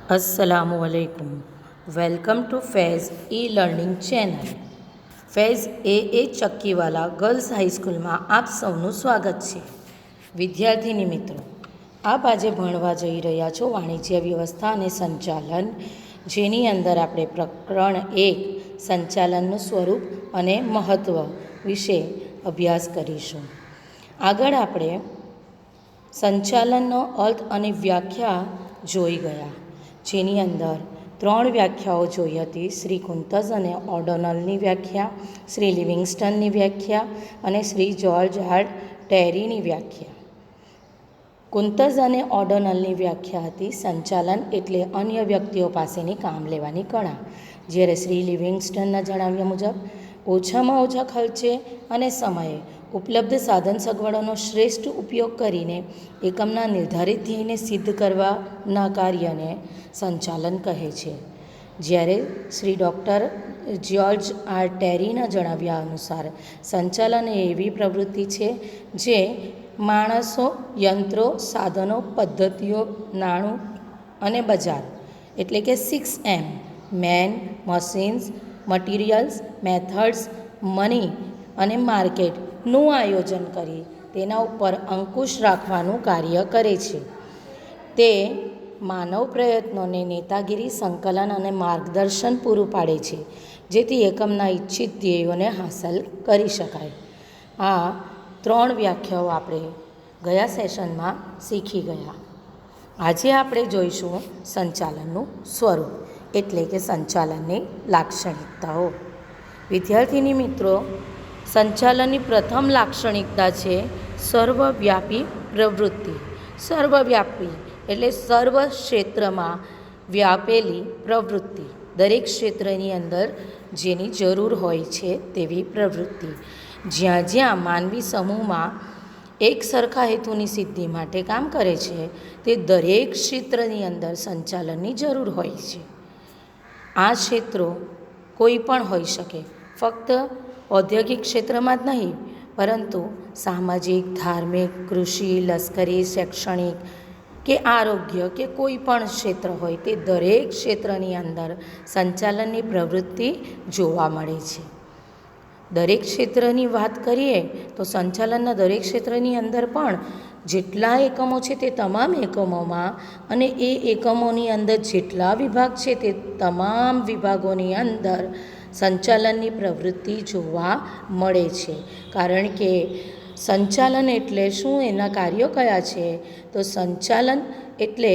अस्सलामुअलैकुम। Welcome to Faiz e learning channel. Faiz એ Chakkiwala girls હાઈસ્કૂલમાં આપ સૌનું સ્વાગત છે। વિદ્યાર્થીની મિત્રો, આપ આજે ભણવા જઈ રહ્યા છો વાણિજ્ય વ્યવસ્થા અને સંચાલન, જેની અંદર આપણે પ્રકરણ 1 સંચાલનનું સ્વરૂપ અને મહત્ત્વ વિશે અભ્યાસ કરીશું। આગળ આપણે સંચાલનનો અર્થ અને વ્યાખ્યા જોઈ ગયા, જેની અંદર 3 વ્યાખ્યાઓ જોઈ હતી: શ્રી કુંતઝ અને ઓડોનલની વ્યાખ્યા, શ્રી લિવિંગસ્ટનની વ્યાખ્યા અને શ્રી જ્યોર્જ આર ટેરીની વ્યાખ્યા। કુંતઝ અને ઓડોનલની વ્યાખ્યા હતી સંચાલન એટલે અન્ય વ્યક્તિઓ પાસેની કામ લેવાની કળા, જ્યારે શ્રી લિવિંગસ્ટનના જણાવ્યા મુજબ ઓછામાં ઓછા ખર્ચે અને સમયે ઉપલબ્ધ સાધન સગવડોનો શ્રેષ્ઠ ઉપયોગ કરીને એકમના નિર્ધારિત ધ્યેયને સિદ્ધ કરવાના કાર્યને સંચાલન કહે છે। જ્યારે શ્રી ડૉક્ટર જ્યોર્જ આર ટેરીના જણાવ્યા અનુસાર સંચાલન એ એવી પ્રવૃત્તિ છે જે માણસો, યંત્રો, સાધનો, પદ્ધતિઓ, નાણું અને બજાર એટલે કે 6M man, machines, materials, methods, money અને માર્કેટનું આયોજન કરી તેના ઉપર અંકુશ રાખવાનું કાર્ય કરે છે। તે માનવ પ્રયત્નોને નેતાગીરી, સંકલન અને માર્ગદર્શન પૂરું પાડે છે, જેથી એકમના ઈચ્છિત ધ્યેયોને હાંસલ કરી શકાય। આ 3 વ્યાખ્યાઓ આપણે ગયા સેશનમાં શીખી ગયા। આજે આપણે જોઈશું સંચાલનનું સ્વરૂપ એટલે કે સંચાલનની લાક્ષણિકતાઓ। વિદ્યાર્થીની મિત્રો, સંચાલનની પ્રથમ લાક્ષણિકતા છે સર્વવ્યાપી પ્રવૃત્તિ। સર્વવ્યાપી એટલે સર્વ ક્ષેત્રમાં વ્યાપેલી પ્રવૃત્તિ, દરેક ક્ષેત્રની અંદર જેની જરૂર હોય છે તેવી પ્રવૃત્તિ। જ્યાં જ્યાં માનવી સમૂહમાં એક સરખા હેતુની સિદ્ધિ માટે કામ કરે છે તે દરેક ક્ષેત્રની અંદર સંચાલનની જરૂર હોય છે। આ ક્ષેત્રો કોઈ પણ હોઈ શકે, ફક્ત ઔદ્યોગિક ક્ષેત્રમાં જ નહીં, પરંતુ સામાજિક, ધાર્મિક, કૃષિ, લશ્કરી, શૈક્ષણિક કે આરોગ્ય કે કોઈ પણ ક્ષેત્ર હોય, તે દરેક ક્ષેત્રની અંદર સંચાલનની પ્રવૃત્તિ જોવા મળે છે। દરેક ક્ષેત્રની વાત કરીએ તો સંચાલનના દરેક ક્ષેત્રની અંદર પણ જેટલા એકમો છે તે તમામ એકમોમાં અને એ એકમોની અંદર જેટલા વિભાગ છે તે તમામ વિભાગોની અંદર સંચાલનની પ્રવૃત્તિ જોવા મળે છે। કારણ કે સંચાલન એટલે શું, એના કાર્યો કયા છે? તો સંચાલન એટલે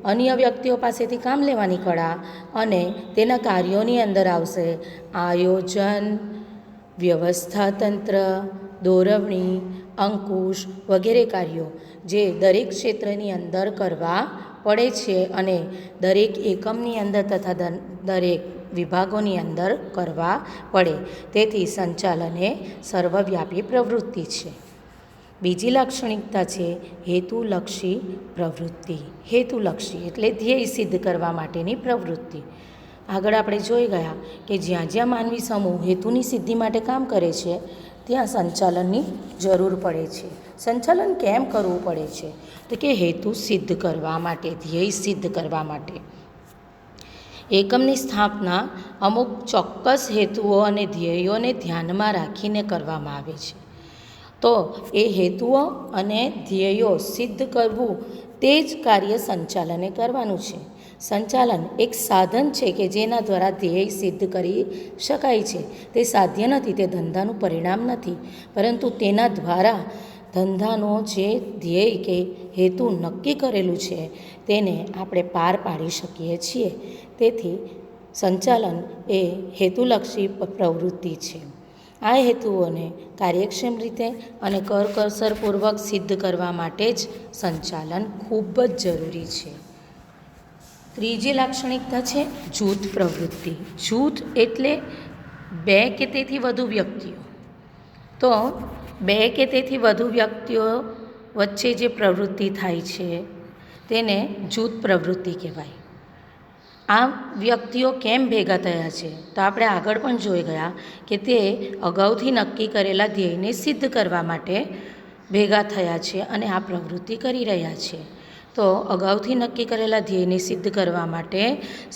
અન્ય વ્યક્તિઓ પાસેથી કામ લેવાની કળા, અને તેના કાર્યોની અંદર આવશે આયોજન, વ્યવસ્થાતંત્ર, દોરવણી, અંકુશ વગેરે કાર્યો જે દરેક ક્ષેત્રની અંદર કરવા પડે છે અને દરેક એકમની અંદર તથા દરેક વિભાગોની અંદર કરવા પડે। તેથી સંચાલન એ સર્વવ્યાપી પ્રવૃત્તિ છે। બીજી લાક્ષણિકતા છે હેતુલક્ષી પ્રવૃત્તિ। હેતુલક્ષી એટલે ધ્યેય સિદ્ધ કરવા માટેની પ્રવૃત્તિ। આગળ આપણે જોઈ ગયા કે જ્યાં જ્યાં માનવી સમૂહ હેતુની સિદ્ધિ માટે કામ કરે છે ત્યાં સંચાલનની જરૂર પડે છે। સંચાલન કેમ કરવું પડે છે? તો કે હેતુ સિદ્ધ કરવા માટે, ધ્યેય સિદ્ધ કરવા માટે। એકમની સ્થાપના અમુક ચોક્કસ હેતુઓ અને ધ્યેયોને ધ્યાનમાં રાખીને કરવામાં આવે છે। તો એ હેતુઓ અને ધ્યેયો સિદ્ધ કરવું તે જ કાર્ય સંચાલને કરવાનું છે। સંચાલન એક સાધન છે કે જેના દ્વારા ધ્યેય સિદ્ધ કરી શકાય છે। તે સાધ્ય નથી, તે ધંધાનું પરિણામ નથી, પરંતુ તેના દ્વારા ધંધાનો જે ધ્યેય કે હેતુ નક્કી કરેલું છે તેને આપણે પાર પાડી શકીએ છીએ। તેથી સંચાલન એ હેતુલક્ષી પ્રવૃત્તિ છે। આ હેતુઓને કાર્યક્ષમ રીતે અને કરકસરપૂર્વક સિદ્ધ કરવા માટે જ સંચાલન ખૂબ જ જરૂરી છે। ત્રીજી લાક્ષણિકતા છે જૂથ પ્રવૃત્તિ। જૂથ એટલે 2 કે તેથી વધુ વ્યક્તિઓ। તો 2 કે તેથી વધુ વ્યક્તિઓ વચ્ચે જે પ્રવૃત્તિ થાય છે તેને જૂથ પ્રવૃત્તિ કહેવાય। આ વ્યક્તિઓ કેમ ભેગા થયા છે? તો આપણે આગળ પણ જોઈ ગયા કે તે અગાઉથી નક્કી કરેલા ધ્યેયને સિદ્ધ કરવા માટે ભેગા થયા છે અને આ પ્રવૃત્તિ કરી રહ્યા છે। તો અગાઉથી નક્કી કરેલા ધ્યેયને સિદ્ધ કરવા માટે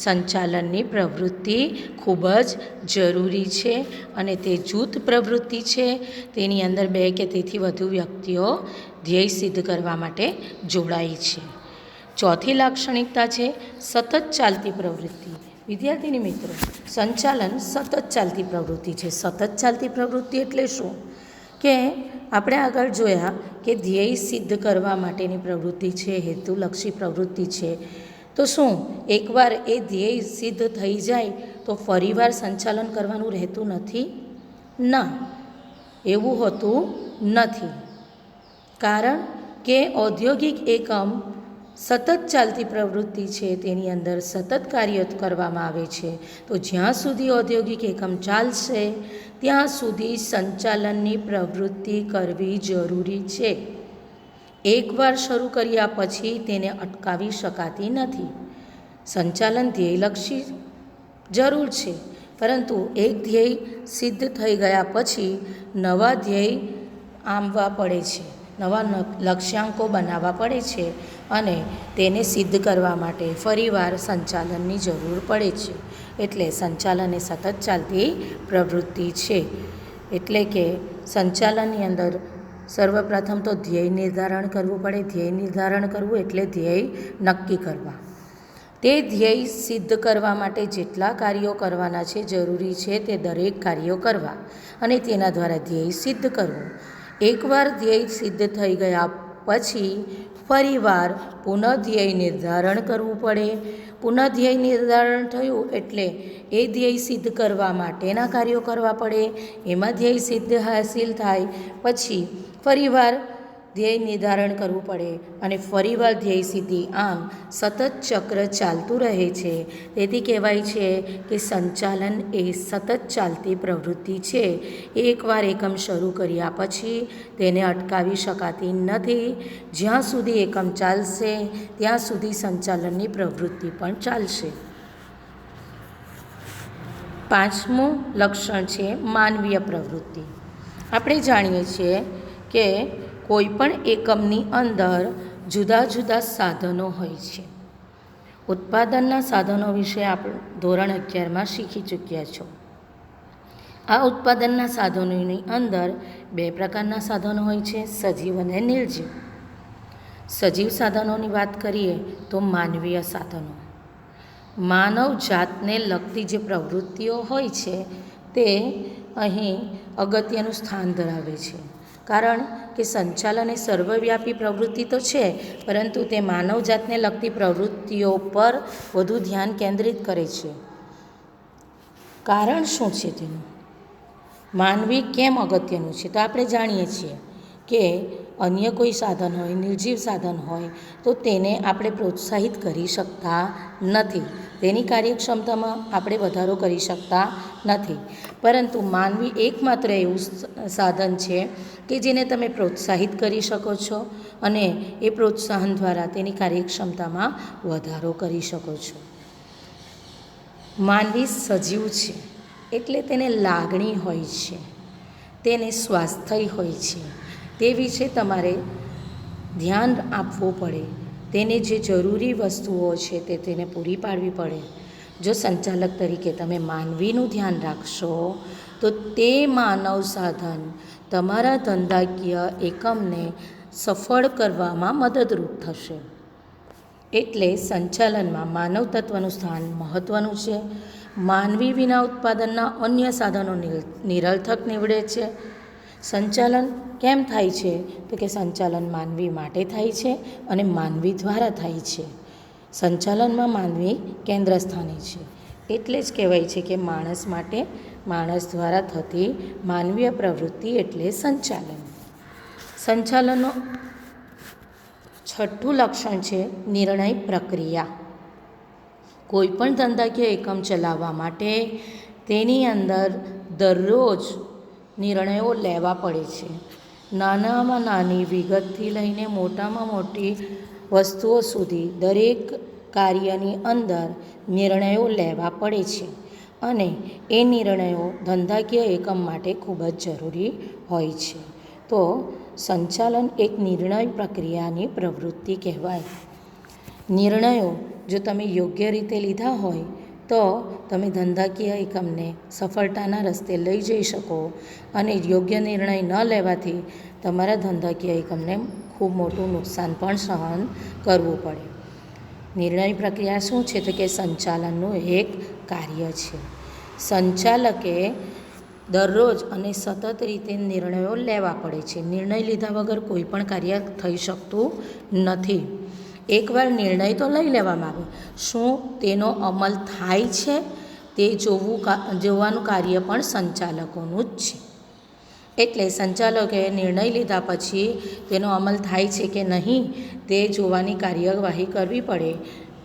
સંચાલનની પ્રવૃત્તિ ખૂબ જ જરૂરી છે અને તે જૂથ પ્રવૃત્તિ છે. તેની અંદર 2 કે તેથી વધુ વ્યક્તિઓ ધ્યેય સિદ્ધ કરવા માટે જોડાય છે. ચોથી લાક્ષણિકતા છે સતત ચાલતી પ્રવૃત્તિ. વિદ્યાર્થીની મિત્રો, સંચાલન સતત ચાલતી પ્રવૃત્તિ છે. સતત ચાલતી પ્રવૃત્તિ એટલે શું? કે આપણે આગળ જોયા કે ધ્યેય સિદ્ધ કરવા માટેની પ્રવૃત્તિ છે, હેતુલક્ષી પ્રવૃત્તિ છે. તો શું એકવાર એ ધ્યેય સિદ્ધ થઈ જાય તો ફરીવાર સંચાલન કરવાનું રહેતું નથી? ના, એવું હોતું નથી. કારણ કે ઔદ્યોગિક એકમ સતત ચાલતી પ્રવૃત્તિ છે, તેની અંદર સતત કાર્ય કરવામાં આવે છે. તો જ્યાં સુધી ઔદ્યોગિક એકમ ચાલશે ત્યાં સુધી સંચાલનની પ્રવૃત્તિ કરવી જરૂરી છે. એકવાર શરૂ કર્યા પછી તેને અટકાવી શકાતી નથી. સંચાલન ધ્યેયલક્ષી જરૂર છે, પરંતુ એક ધ્યેય સિદ્ધ થઈ ગયા પછી નવા ધ્યેય આંબવા પડે છે, નવા લક્ષ્યાંકો બનાવવા પડે છે અને તેને સિદ્ધ કરવા માટે ફરીવાર સંચાલનની જરૂર પડે છે. એટલે સંચાલન એ સતત ચાલતી પ્રવૃત્તિ છે. એટલે કે સંચાલનની અંદર સર્વપ્રથમ તો ધ્યેય નિર્ધારણ કરવું પડે. ધ્યેય નિર્ધારણ કરવું એટલે ધ્યેય નક્કી કરવા. તે ધ્યેય સિદ્ધ કરવા માટે જેટલા કાર્યો કરવાના છે, જરૂરી છે તે દરેક કાર્યો કરવા અને તેના દ્વારા ધ્યેય સિદ્ધ કરવું. એકવાર ધ્યેય સિદ્ધ થઈ ગયા પછી ફરીવાર પુનઃ ધ્યેય નિર્ધારણ કરવું પડે. પુનઃ ધ્યેય નિર્ધારણ થયું એટલે એ ધ્યેય સિદ્ધ કરવા માટેના કાર્યો કરવા પડે. એમાં ધ્યેય સિદ્ધ હાસિલ થાય પછી ફરીવાર ધ્યેય નિર્ધારણ કરવું પડે અને ફરીવાર ધ્યેય સિદ્ધિ. આમ સતત ચક્ર ચાલતું રહે છે. તેથી કહેવાય છે કે સંચાલન એ સતત ચાલતી પ્રવૃત્તિ છે. એકવાર એકમ શરૂ કર્યા પછી તેને અટકાવી શકાતી નથી. જ્યાં સુધી એકમ ચાલશે ત્યાં સુધી સંચાલનની પ્રવૃત્તિ પણ ચાલશે. 5મું લક્ષણ છે માનવીય પ્રવૃત્તિ. આપણે જાણીએ છીએ કે કોઈપણ એકમની અંદર જુદા જુદા સાધનો હોય છે. ઉત્પાદનના સાધનો વિશે આપણે ધોરણ 11માં શીખી ચૂક્યા છો. આ ઉત્પાદનના સાધનોની અંદર 2 પ્રકારના સાધનો હોય છે, સજીવ અને નિર્જીવ. સજીવ સાધનોની વાત કરીએ તો માનવીય સાધનો. માનવ જાતને લગતી જે પ્રવૃત્તિઓ હોય છે તે અહીં અગત્યનું સ્થાન ધરાવે છે. કારણ કે સંચાલન એ સર્વવ્યાપી પ્રવૃત્તિ તો છે, પરંતુ તે માનવ જાતને લગતી પ્રવૃત્તિઓ પર વધુ ધ્યાન કેન્દ્રિત કરે છે. કારણ શું છે તેનું? માનવી કેમ અગત્યનું છે? તો આપણે જાણીએ છીએ કે અન્ય કોઈ સાધન હોય, નિર્જીવ સાધન હોય તો તેને આપણે પ્રોત્સાહિત કરી શકતા નથી. તેની કાર્યક્ષમતામાં આપણે વધારો કરી શકતા નથી. પરંતુ માનવી એકમાત્ર એવું સાધન છે કે જેને તમે પ્રોત્સાહિત કરી શકો છો અને એ પ્રોત્સાહન દ્વારા તેની કાર્યક્ષમતામાં વધારો કરી શકો છો. માનવી સજીવ છે એટલે તેને લાગણી હોય છે, તેને સ્વાસ્થ્ય હોય છે. તે વિશે તમારે ધ્યાન આપવું પડે. તેને જે જરૂરી વસ્તુઓ છે તે તેને પૂરી પાડવી પડે. જો સંચાલક તરીકે તમે માનવીનું ધ્યાન રાખશો તો તે માનવ સાધન તમારા ધંધાકીય એકમને સફળ કરવામાં મદદરૂપ થશે. એટલે સંચાલનમાં માનવ તત્વનું સ્થાન મહત્ત્વનું છે. માનવી વિના ઉત્પાદનના અન્ય સાધનો નિરર્થક નીવડે છે. સંચાલન કેમ થાય છે? તો કે સંચાલન માનવી માટે થાય છે અને માનવી દ્વારા થાય છે. સંચાલનમાં માનવી કેન્દ્ર સ્થાને છે. એટલે જ કહેવાય છે કે માણસ માટે માણસ દ્વારા થતી માનવીય પ્રવૃત્તિ એટલે સંચાલન. સંચાલનનો 6થું લક્ષણ છે નિર્ણય પ્રક્રિયા. કોઈપણ ધંધાકીય એકમ ચલાવવા માટે તેની અંદર દરરોજ નિર્ણયો લેવા પડે છે. નાનામાં નાની વિગતથી લઈને મોટામાં મોટી વસ્તુઓ સુધી દરેક કાર્યની અંદર નિર્ણયો લેવા પડે છે અને એ નિર્ણયો ધંધાકીય એકમ માટે ખૂબ જ જરૂરી હોય છે. તો સંચાલન એક નિર્ણય પ્રક્રિયાની પ્રવૃત્તિ કહેવાય. નિર્ણયો જો તમે યોગ્ય રીતે લીધા હોય તો તમે ધંધાકીય એકમને સફળતાના રસ્તે લઈ જઈ શકો અને યોગ્ય નિર્ણય ન લેવાથી તમારા ધંધાકીય એકમને ખૂબ મોટું નુકસાન પણ સહન કરવું પડે. નિર્ણય પ્રક્રિયા શું છે? તો કે સંચાલનનું એક કાર્ય છે. સંચાલકે દરરોજ અને સતત રીતે નિર્ણયો લેવા પડે છે. નિર્ણય લીધા વગર કોઈ પણ કાર્ય થઈ શકતું નથી. એકવાર નિર્ણય તો લઈ લેવામાં આવે, શું તેનો અમલ થાય છે તે જોવાનું કાર્ય પણ સંચાલકોનું જ છે. એટલે સંચાલકે નિર્ણય લીધા પછી તેનો અમલ થાય છે કે નહીં તે જોવાની કાર્યવાહી કરવી પડે.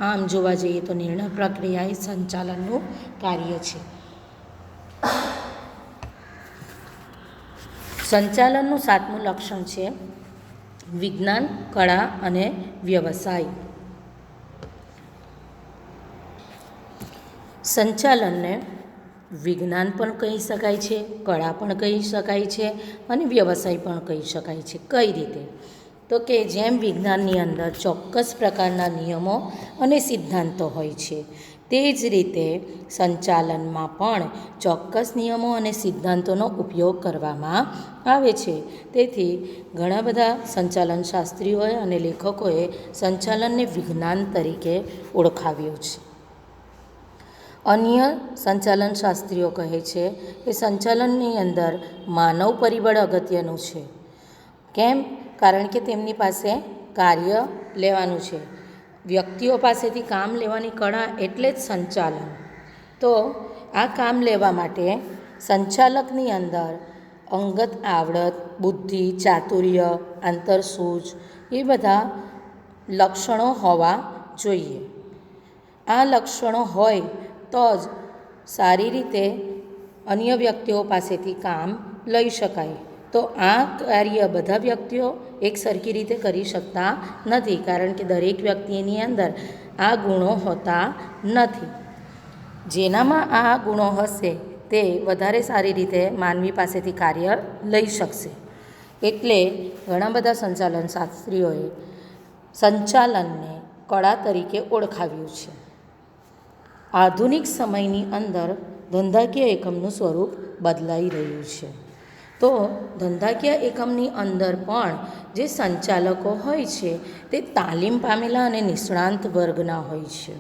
આમ જોવા જઈએ તો નિર્ણય પ્રક્રિયા એ સંચાલનનું કાર્ય છે. સંચાલનનું 7મું લક્ષણ છે વિજ્ઞાન, કળા અને વ્યવસાય. સંચાલનને વિજ્ઞાન પણ કહી શકાય છે, કળા પણ કહી શકાય છે અને વ્યવસાય પણ કહી શકાય છે. કઈ રીતે? તો કે જેમ વિજ્ઞાનની અંદર ચોક્કસ પ્રકારના નિયમો અને સિદ્ધાંતો હોય છે, તે જ રીતે સંચાલનમાં પણ ચોક્કસ નિયમો અને સિદ્ધાંતોનો ઉપયોગ કરવામાં આવે છે. તેથી ઘણા બધા સંચાલન શાસ્ત્રીઓએ અને લેખકોએ સંચાલનને વિજ્ઞાન તરીકે ઓળખાવ્યું છે. અન્ય સંચાલન શાસ્ત્રીઓ કહે છે કે સંચાલનની અંદર માનવ પરિબળ અગત્યનું છે. કેમ? કારણ કે તેમની પાસે કાર્ય લેવાનું છે. વ્યક્તિઓ પાસેથી કામ લેવાની કળા એટલે જ સંચાલન. તો આ કામ લેવા માટે સંચાલકની અંદર અંગત આવડત, બુદ્ધિ, ચાતુર્ય, આંતરસૂઝ એ બધા લક્ષણો હોવા જોઈએ. આ લક્ષણો હોય તો જ સારી રીતે અન્ય વ્યક્તિઓ પાસેથી કામ લઈ શકાય. તો આ કાર્ય બધા વ્યક્તિઓ એક સરખી રીતે કરી શકતા નથી, કારણ કે દરેક વ્યક્તિની અંદર આ ગુણો હોતા નથી. જેનામાં આ ગુણો હશે તે વધારે સારી રીતે માનવી પાસેથી કાર્ય લઈ શકશે. એટલે ઘણા બધા સંચાલન શાસ્ત્રીઓએ સંચાલનને કળા તરીકે ઓળખાવ્યું છે. આધુનિક સમયની અંદર ધંધાકીય એકમનું સ્વરૂપ બદલાઈ રહ્યું છે. તો ધંધાકીય એકમની અંદર પણ જે સંચાલકો હોય છે તે તાલીમ પામેલા અને નિષ્ણાંત વર્ગના હોય છે.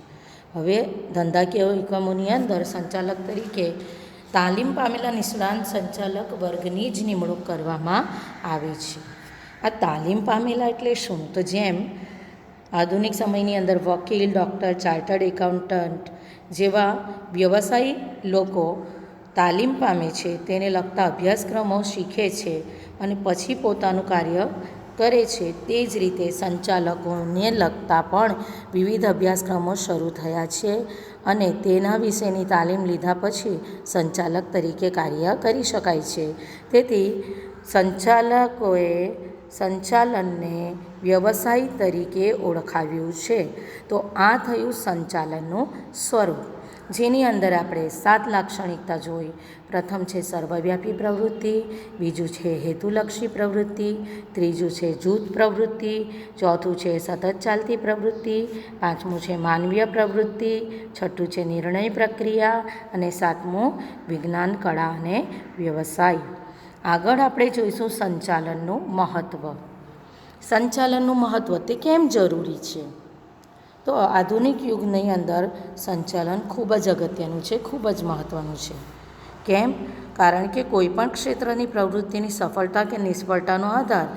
હવે ધંધાકીય એકમોની અંદર સંચાલક તરીકે તાલીમ પામેલા નિષ્ણાંત સંચાલક વર્ગની જ નિમણૂક કરવામાં આવે છે. આ તાલીમ પામેલા એટલે શું? તો જેમ આધુનિક સમયની અંદર વકીલ, ડૉક્ટર, ચાર્ટર્ડ એકાઉન્ટન્ટ જેવા વ્યવસાયી લોકો તાલીમ પામે છે, તેને લગતા અભ્યાસક્રમો શીખે છે અને પછી પોતાનું કાર્ય કરે છે. તે જ રીતે સંચાલકોને લગતા પણ વિવિધ અભ્યાસક્રમો શરૂ થયા છે અને તેના વિશેની તાલીમ લીધા પછી સંચાલક તરીકે કાર્ય કરી શકાય છે. તેથી સંચાલકોએ સંચાલનને વ્યવસાય તરીકે ઓળખાવ્યું છે. તો આ થયું સંચાલનનું સ્વરૂપ, જેની અંદર આપણે 7 લાક્ષણિકતા જોઈ. પ્રથમ છે સર્વવ્યાપી પ્રવૃત્તિ, બીજું છે હેતુલક્ષી પ્રવૃત્તિ, ત્રીજું છે જૂથ પ્રવૃત્તિ, ચોથું છે સતત ચાલતી પ્રવૃત્તિ, પાંચમું છે માનવીય પ્રવૃત્તિ, છઠ્ઠું છે નિર્ણય પ્રક્રિયા અને સાતમું વિજ્ઞાન, કળા અને વ્યવસાય. આગળ આપણે જોઈશું સંચાલનનું મહત્ત્વ. સંચાલનનું મહત્ત્વ તે કેમ જરૂરી છે? તો આધુનિક યુગની અંદર સંચાલન ખૂબ જ અગત્યનું છે, ખૂબ જ મહત્ત્વનું છે. કેમ? કારણ કે કોઈપણ ક્ષેત્રની પ્રવૃત્તિની સફળતા કે નિષ્ફળતાનો આધાર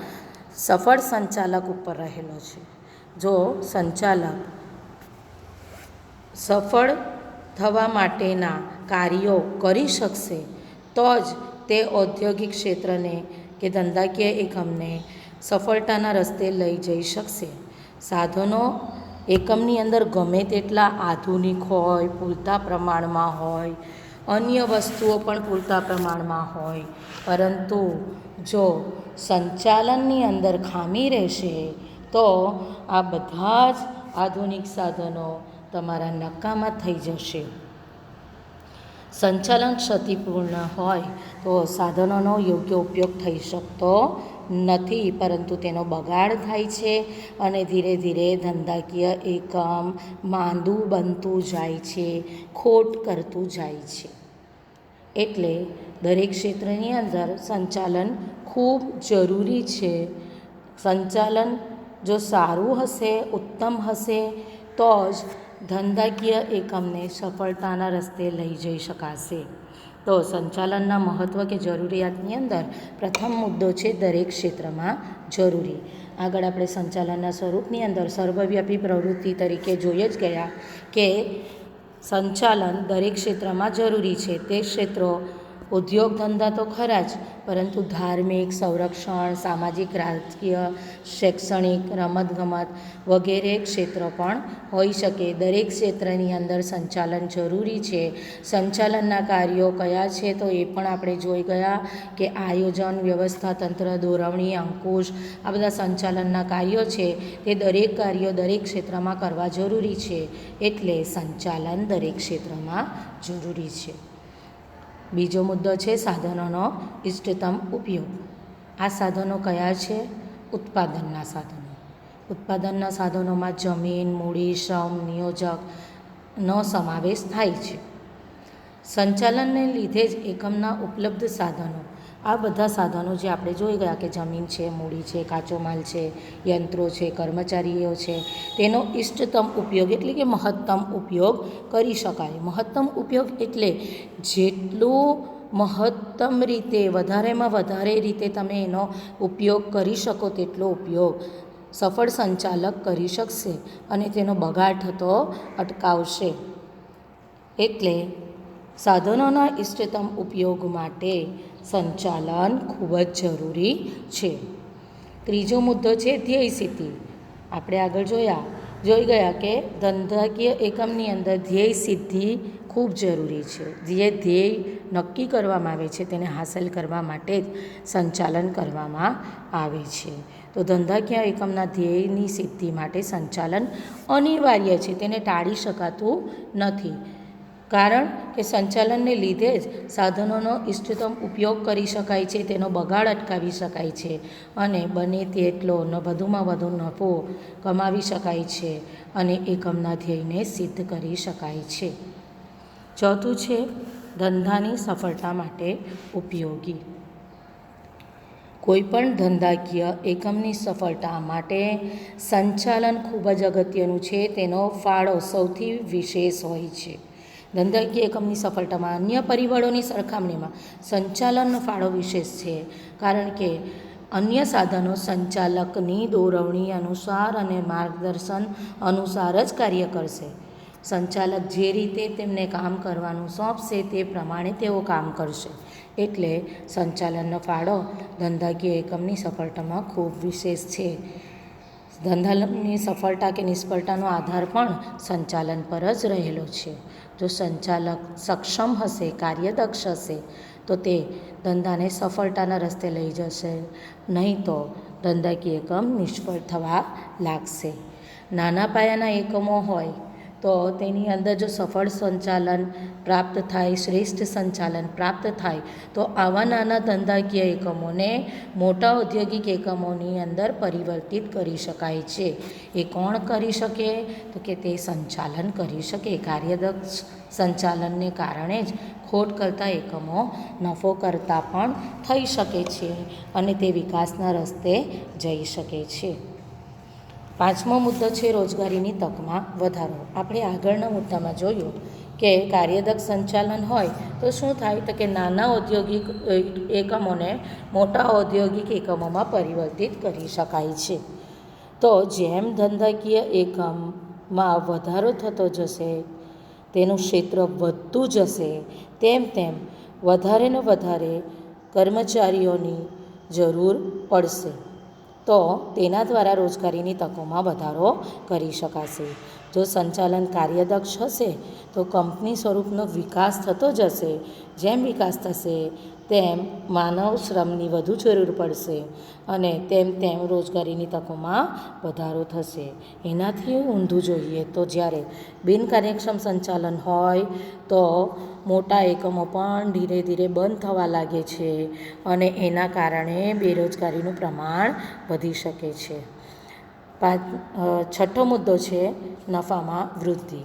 સફળ સંચાલક ઉપર રહેલો છે. જો સંચાલક સફળ થવા માટેના કાર્યો કરી શકશે તો જ તે ઔદ્યોગિક ક્ષેત્રને કે ધંધાકીય એકમને સફળતાના રસ્તે લઈ જઈ શકશે. સાધનો એકમની અંદર ગમે તેટલા આધુનિક હોય, પૂરતા પ્રમાણમાં હોય, અન્ય વસ્તુઓ પણ પૂરતા પ્રમાણમાં હોય, પરંતુ જો સંચાલનની અંદર ખામી રહેશે તો આ બધા જ આધુનિક સાધનો તમારા નકામા થઈ જશે. સંચાલન ક્ષતિપૂર્ણ હોય તો સાધનોનો યોગ્ય ઉપયોગ થઈ શકતો નથી, પરંતુ તેનો બગાડ થાય છે અને ધીરે ધીરે ધંધાકીય એકમ માંદું બનતું જાય છે, ખોટ કરતું જાય છે. એટલે દરેક ક્ષેત્રની અંદર સંચાલન ખૂબ જરૂરી છે. સંચાલન જો સારું હશે, ઉત્તમ હશે, તો જ ધંધાકીય એકમને સફળતાના રસ્તે લઈ જઈ શકાશે. તો સંચાલનના મહત્ત્વ કે જરૂરિયાતની અંદર પ્રથમ મુદ્દો છે દરેક ક્ષેત્રમાં જરૂરી. આગળ આપણે સંચાલનના સ્વરૂપની અંદર સર્વવ્યાપી પ્રવૃત્તિ તરીકે જોઈ જ ગયા કે સંચાલન દરેક ક્ષેત્રમાં જરૂરી છે. તે ક્ષેત્રો ઉદ્યોગ ધંધા તો ખરા જ, પરંતુ ધાર્મિક, સંરક્ષણ, સામાજિક, રાજકીય, શૈક્ષણિક, રમતગમત વગેરે ક્ષેત્રો પણ હોઈ શકે. દરેક ક્ષેત્રની અંદર સંચાલન જરૂરી છે. સંચાલનના કાર્યો કયા છે તો એ પણ આપણે જોઈ ગયા કે આયોજન, વ્યવસ્થા તંત્ર, દોરવણી, અંકુશ, આ બધા સંચાલનના કાર્યો છે. તે દરેક કાર્યો દરેક ક્ષેત્રમાં કરવા જરૂરી છે. એટલે સંચાલન દરેક ક્ષેત્રમાં જરૂરી છે. બીજો મુદ્દો છે સાધનોનો ઇષ્ટતમ ઉપયોગ. આ સાધનો કયા છે? ઉત્પાદનના સાધનો. ઉત્પાદનના સાધનોમાં જમીન, મૂડી, શ્રમ, નિયોજકનો સમાવેશ થાય છે. સંચાલનને લીધે જ એકમના ઉપલબ્ધ સાધનો, આ બધા સાધનો જે આપણે જોઈ ગયા કે જમીન છે, મૂડી છે, કાચો માલ છે, યંત્રો છે, કર્મચારીઓ છે, તેનો ઇષ્ટતમ ઉપયોગ એટલે કે મહત્તમ ઉપયોગ કરી શકાય. મહત્તમ ઉપયોગ એટલે જેટલું મહત્તમ રીતે, વધારેમાં વધારે રીતે તમે એનો ઉપયોગ કરી શકો તેટલો ઉપયોગ સફળ સંચાલક કરી શકશે અને તેનો બગાડ થતો અટકાવશે. એટલે સાધનોના ઇષ્ટતમ ઉપયોગ માટે સંચાલન ખૂબ જ જરૂરી છે. ત્રીજો મુદ્દો છે ધ્યેય સિદ્ધિ. આપણે આગળ જોઈ ગયા કે ધંધાકીય એકમની અંદર ધ્યેય સિદ્ધિ ખૂબ જરૂરી છે. જે ધ્યેય નક્કી કરવામાં આવે છે તેને હાંસલ કરવા માટે જ સંચાલન કરવામાં આવે છે. તો ધંધાકીય એકમના ધ્યેયની સિદ્ધિ માટે સંચાલન અનિવાર્ય છે, તેને ટાળી શકાતું નથી. કારણ કે સંચાલનને લીધે જ સાધનોનો ઇષ્ટતમ ઉપયોગ કરી શકાય છે, તેનો બગાડ અટકાવી શકાય છે અને બને તેટલો વધુમાં વધુ નફો કમાવી શકાય છે અને એકમના ધ્યેયને સિદ્ધ કરી શકાય છે. ચોથું છે ધંધાની સફળતા માટે ઉપયોગી. કોઈપણ ધંધાકીય એકમની સફળતા માટે સંચાલન ખૂબ જ અગત્યનું છે. તેનો ફાળો સૌથી વિશેષ હોય છે. ધંધાકીય એકમની સફળતામાં અન્ય પરિબળોની સરખામણીમાં સંચાલનનો ફાળો વિશેષ છે. કારણ કે અન્ય સાધનો સંચાલકની દોરવણી અનુસાર અને માર્ગદર્શન અનુસાર જ કાર્ય કરશે. સંચાલક જે રીતે તેમને કામ કરવાનું સોંપશે તે પ્રમાણે તેઓ કામ કરશે. એટલે સંચાલનનો ફાળો ધંધાકીય એકમની સફળતામાં ખૂબ વિશેષ છે. ધંધાની સફળતા કે નિષ્ફળતાનો આધાર પણ સંચાલન પર જ રહેલો છે. જો સંચાલક સક્ષમ હશે, કાર્યદક્ષ હશે, તો તે ધંધાને સફળતાના રસ્તે લઈ જશે. નહીં તો ધંધાકીય એકમ નિષ્ફળ થવા લાગશે. નાના પાયાના એકમો હોય તો તેની અંદર જો સફળ સંચાલન પ્રાપ્ત થાય, શ્રેષ્ઠ સંચાલન પ્રાપ્ત થાય, તો આવા નાના ધંધાકીય એકમોને મોટા ઔદ્યોગિક એકમોની અંદર પરિવર્તિત કરી શકાય છે. એ કોણ કરી શકે? તો કે તે સંચાલન કરી શકે. કાર્યદક્ષ સંચાલનને કારણે જ ખોટ કરતા એકમો નફો કરતા પણ થઈ શકે છે અને તે વિકાસના રસ્તે જઈ શકે છે. પાંચમો મુદ્દો છે રોજગારીની તકમાં વધારો. આપણે આગળના મુદ્દામાં જોયું કે કાર્યદક્ષ સંચાલન હોય તો શું થાય? તો કે નાના ઔદ્યોગિક એકમોને મોટા ઔદ્યોગિક એકમોમાં પરિવર્તિત કરી શકાય છે. તો જેમ ધંધાકીય એકમમાં વધારો થતો જશે, તેનું ક્ષેત્ર વધતું જશે, તેમ તેમ વધારે ને વધારે કર્મચારીઓની જરૂર પડશે. તો તેના દ્વારા રોજગારીની તકોમાં વધારો કરી શકાશે. જો સંચાલન કાર્યદક્ષ હશે તો કંપની સ્વરૂપનો વિકાસ થતો જશે. જેમ વિકાસ થશે તેમ માનવ શ્રમની વધુ જરૂર પડશે અને તેમ તેમ રોજગારીની તકોમાં વધારો થશે. એનાથી ઊંધું જોઈએ તો જ્યારે બિનકાર્યક્ષમ સંચાલન હોય તો મોટા એકમો પણ ધીરે ધીરે બંધ થવા લાગે છે અને એના કારણે બેરોજગારીનું પ્રમાણ વધી શકે છે. છઠ્ઠો મુદ્દો છે નફામાં વૃદ્ધિ.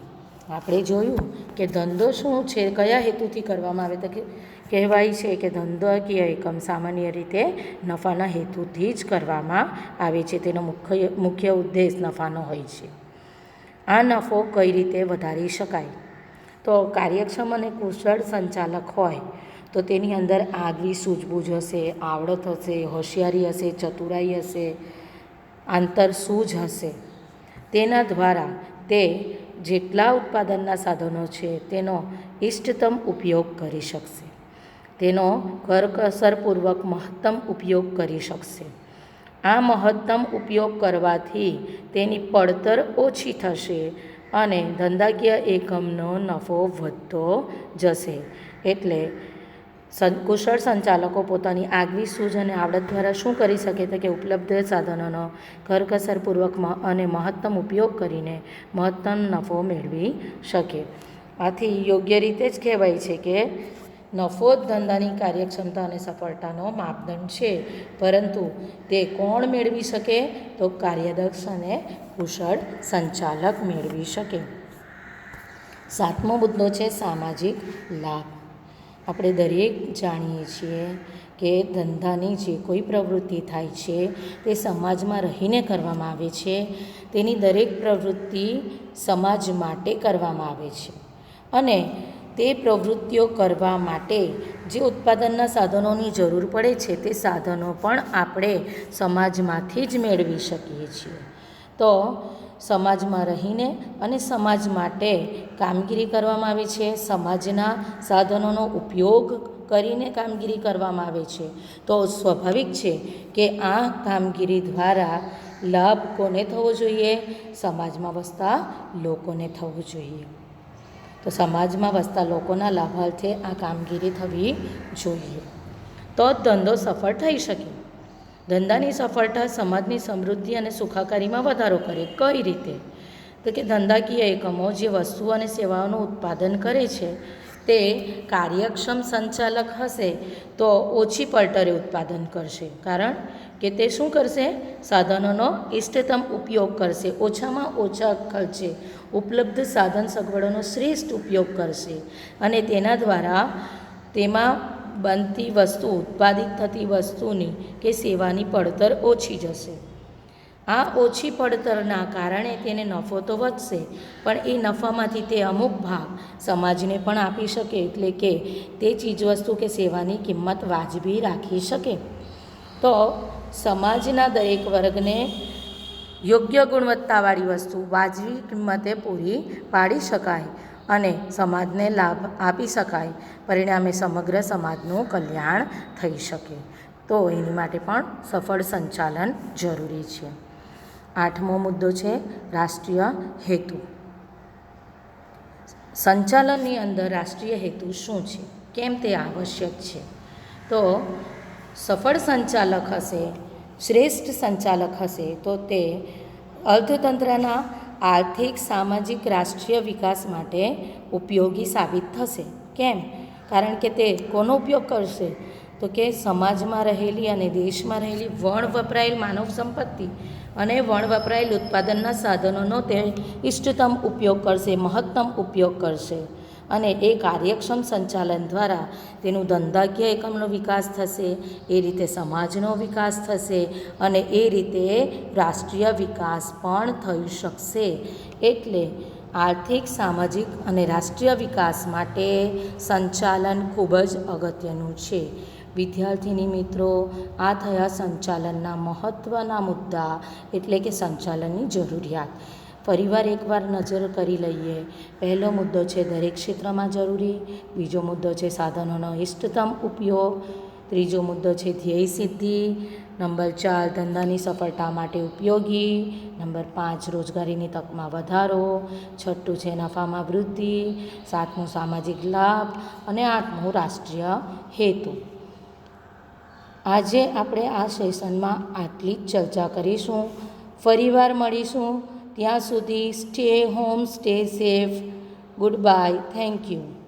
આપણે જોયું કે ધંધો શું છે, કયા હેતુથી કરવામાં આવે તો કહેવાય છે કે ધંધાકીય એકમ સામાન્ય રીતે નફાના હેતુથી જ કરવામાં આવે છે. તેનો મુખ્ય ઉદ્દેશ નફાનો હોય છે. આ નફો કઈ રીતે વધારી શકાય? તો કાર્યક્ષમ અને કુશળ સંચાલક હોય તો તેની અંદર આગવી સૂઝબૂઝ હશે, આવડત હશે, હોશિયારી હશે, ચતુરાઈ હશે, આંતરસૂઝ હશે. તેના દ્વારા તે જેટલા ઉત્પાદનના સાધનો છે તેનો ઇષ્ટતમ ઉપયોગ કરી શકશે, તેનો કરકસરપૂર્વક મહત્તમ ઉપયોગ કરી શકશે. આ મહત્તમ ઉપયોગ કરવાથી તેની પડતર ઓછી થશે અને ધંધાકીય એકમનો નફો વધતો જશે. એટલે કુશળ સંચાલકો પોતાની આગવી સૂઝ અને આવડત દ્વારા શું કરી શકે તો કે ઉપલબ્ધ સાધનોનો કરકસરપૂર્વક અને મહત્તમ ઉપયોગ કરીને મહત્તમ નફો મેળવી શકે. આથી યોગ્ય રીતે જ કહેવાય છે કે નફો જ ધંધાની કાર્યક્ષમતા અને સફળતાનો માપદંડ છે, પરંતુ તે કોણ મેળવી શકે તો કાર્યદક્ષ અને કુશળ સંચાલક મેળવી શકે. સાતમો મુદ્દો છે સામાજિક લાભ. આપણે દરેક જાણીએ છીએ કે ધંધાની જે કોઈ પ્રવૃત્તિ થાય છે તે સમાજમાં રહીને કરવામાં આવે છે. તેની દરેક પ્રવૃત્તિ સમાજ માટે કરવામાં આવે છે અને તે પ્રવૃત્તિઓ કરવા માટે જે ઉત્પાદનના સાધનોની જરૂર પડે છે તે સાધનો પણ આપણે સમાજમાંથી જ મેળવી શકીએ છીએ. તો સમાજમાં રહીને અને સમાજ માટે કામગીરી કરવામાં આવે છે. સમાજના સાધનોનો ઉપયોગ કરીને કામગીરી કરવામાં આવે છે. તો સ્વાભાવિક છે કે આ કામગીરી દ્વારા લાભ કોને થવો જોઈએ? સમાજમાં વસતા લોકોને થવો જોઈએ. તો સમાજમાં વસતા લોકોના લાભાર્થે આ કામગીરી થવી જોઈએ, તો જ ધંધો સફળ થઈ શકે. ધંધાની સફળતા સમાજની સમૃદ્ધિ અને સુખાકારીમાં વધારો કરે. કઈ રીતે? તો કે ધંધાકીય એકમો જે વસ્તુઓ અને સેવાઓનું ઉત્પાદન કરે છે તે કાર્યક્ષમ સંચાલક હશે તો ઓછી પડતરે ઉત્પાદન કરશે, કારણ કે તે શું કરશે? સાધનોનો ઇષ્ટતમ ઉપયોગ કરશે, ઓછામાં ઓછા ખર્ચે ઉપલબ્ધ સાધન સગવડોનો શ્રેષ્ઠ ઉપયોગ કરશે અને તેના દ્વારા તેમાં બનતી વસ્તુ, ઉત્પાદિત થતી વસ્તુની કે સેવાની પડતર ઓછી જશે. આ ઓછી પડતરના કારણે તેને નફો તો વધશે, પણ એ નફામાંથી તે અમુક ભાગ સમાજને પણ આપી શકે, એટલે કે તે ચીજવસ્તુ કે સેવાની કિંમત વાજબી રાખી શકે. તો સમાજના દરેક વર્ગને યોગ્ય ગુણવત્તાવાળી વસ્તુ વાજબી કિંમતે પૂરી પાડી શકાય અને સમાજને લાભ આપી શકાય. પરિણામે સમગ્ર સમાજનું કલ્યાણ થઈ શકે. તો એની માટે પણ સફળ સંચાલન જરૂરી છે. આઠમો મુદ્દો છે રાષ્ટ્રીય હેતુ. સંચાલનની અંદર રાષ્ટ્રીય હેતુ શું છે, કેમ તે આવશ્યક છે? તો સફળ સંચાલક હશે, શ્રેષ્ઠ સંચાલક હશે તો તે અર્થતંત્રના આર્થિક, સામાજિક, રાષ્ટ્રીય વિકાસ માટે ઉપયોગી સાબિત થશે. કેમ? કારણ કે તે કોનો ઉપયોગ કરશે તો કે સમાજમાં રહેલી અને દેશમાં રહેલી વણ વપરાયેલ માનવ સંપત્તિ અને વણ વપરાયેલ ઉત્પાદનના સાધનોનો તે ઇષ્ટતમ ઉપયોગ કરશે, મહત્તમ ઉપયોગ કરશે અને એ કાર્યક્ષમ સંચાલન દ્વારા તેનું ધંધાકીય એકમનો વિકાસ થશે, એ રીતે સમાજનો વિકાસ થશે અને એ રીતે રાષ્ટ્રીય વિકાસ પણ થઈ શકશે. એટલે આર્થિક, સામાજિક અને રાષ્ટ્રીય વિકાસ માટે સંચાલન ખૂબ જ અગત્યનું છે. વિદ્યાર્થીની મિત્રો, આ થયા સંચાલનના મહત્ત્વના મુદ્દા, એટલે કે સંચાલનની જરૂરિયાત. ફરીવાર એકવાર નજર કરી લઈએ. પહેલો મુદ્દો છે દરેક ક્ષેત્રમાં જરૂરી, બીજો મુદ્દો છે સાધનોનો ઇષ્ટતમ ઉપયોગ, ત્રીજો મુદ્દો છે ધ્યેય સિદ્ધિ, નંબર 4 ધંધાની સફળતા માટે ઉપયોગી. નંબર 5 રોજગારીની તકમાં વધારો. છઠ્ઠું છે નફામાં વૃદ્ધિ. સાતમું સામાજિક લાભ. અને આઠમું રાષ્ટ્રીય હેતુ. આજે આપણે આ સેશનમાં આટલી જ ચર્ચા કરીશું. ફરીવાર મળીશું. ત્યાં સુધી stay home, stay safe. Good bye. Thank you.